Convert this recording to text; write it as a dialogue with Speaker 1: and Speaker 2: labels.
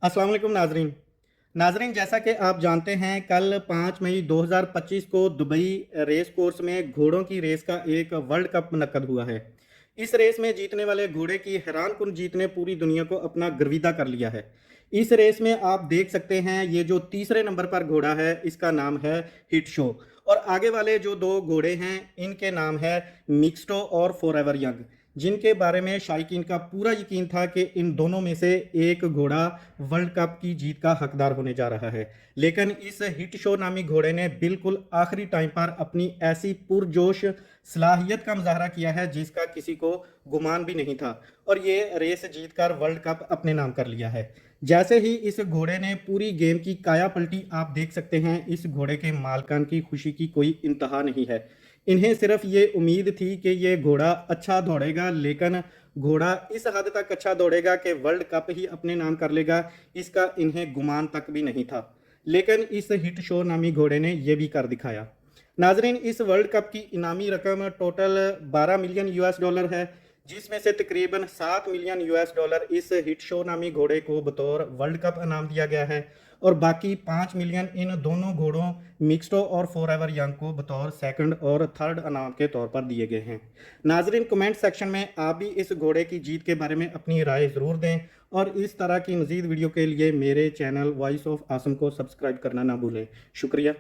Speaker 1: अस्सलाम वालेकुम नाजरीन। नाजरीन, जैसा कि आप जानते हैं, कल 5 मई 2025 को दुबई रेस कोर्स में घोड़ों की रेस का एक वर्ल्ड कप मुनक्कद हुआ है। इस रेस में जीतने वाले घोड़े की हैरान कुन जीत ने पूरी दुनिया को अपना गर्विदा कर लिया है। इस रेस में आप देख सकते हैं, ये जो तीसरे नंबर पर घोड़ा है इसका नाम है हिट शो, और आगे वाले जो दो घोड़े हैं इनके नाम है मिक्सटो और फॉरएवर यंग, जिनके बारे में शायकीन का पूरा यकीन था कि इन दोनों में से एक घोड़ा वर्ल्ड कप की जीत का हकदार होने जा रहा है। लेकिन इस हिट शो नामी घोड़े ने बिल्कुल आखिरी टाइम पर अपनी ऐसी पुरजोश सलाहियत का मुजाहरा किया है जिसका किसी को गुमान भी नहीं था, और ये रेस जीतकर वर्ल्ड कप अपने नाम कर लिया है। जैसे ही इस घोड़े ने पूरी गेम की काया पलटी, आप देख सकते हैं इस घोड़े के मालकान की खुशी की कोई इंतहा नहीं है। इन्हें सिर्फ ये उम्मीद थी कि ये घोड़ा अच्छा दौड़ेगा, लेकिन घोड़ा इस हद तक अच्छा दौड़ेगा कि वर्ल्ड कप ही अपने नाम कर लेगा, इसका इन्हें गुमान तक भी नहीं था। लेकिन इस हिट शो नामी घोड़े ने यह भी कर दिखाया। नाजरीन, इस वर्ल्ड कप की इनामी रकम टोटल 12 मिलियन यूएस डॉलर है, जिसमें से तकरीबन 7 मिलियन यूएस डॉलर इस हिट शो नामी घोड़े को बतौर वर्ल्ड कप इनाम दिया गया है, और बाकी 5 मिलियन इन दोनों घोड़ों मिक्सटो और फॉरएवर यंग को बतौर सेकंड और थर्ड इनाम के तौर पर दिए गए हैं। नाजरीन, कमेंट सेक्शन में आप भी इस घोड़े की जीत के बारे में अपनी राय ज़रूर दें, और इस तरह की मज़ीद वीडियो के लिए मेरे चैनल वॉइस ऑफ आसम को सब्सक्राइब करना ना भूलें। शुक्रिया।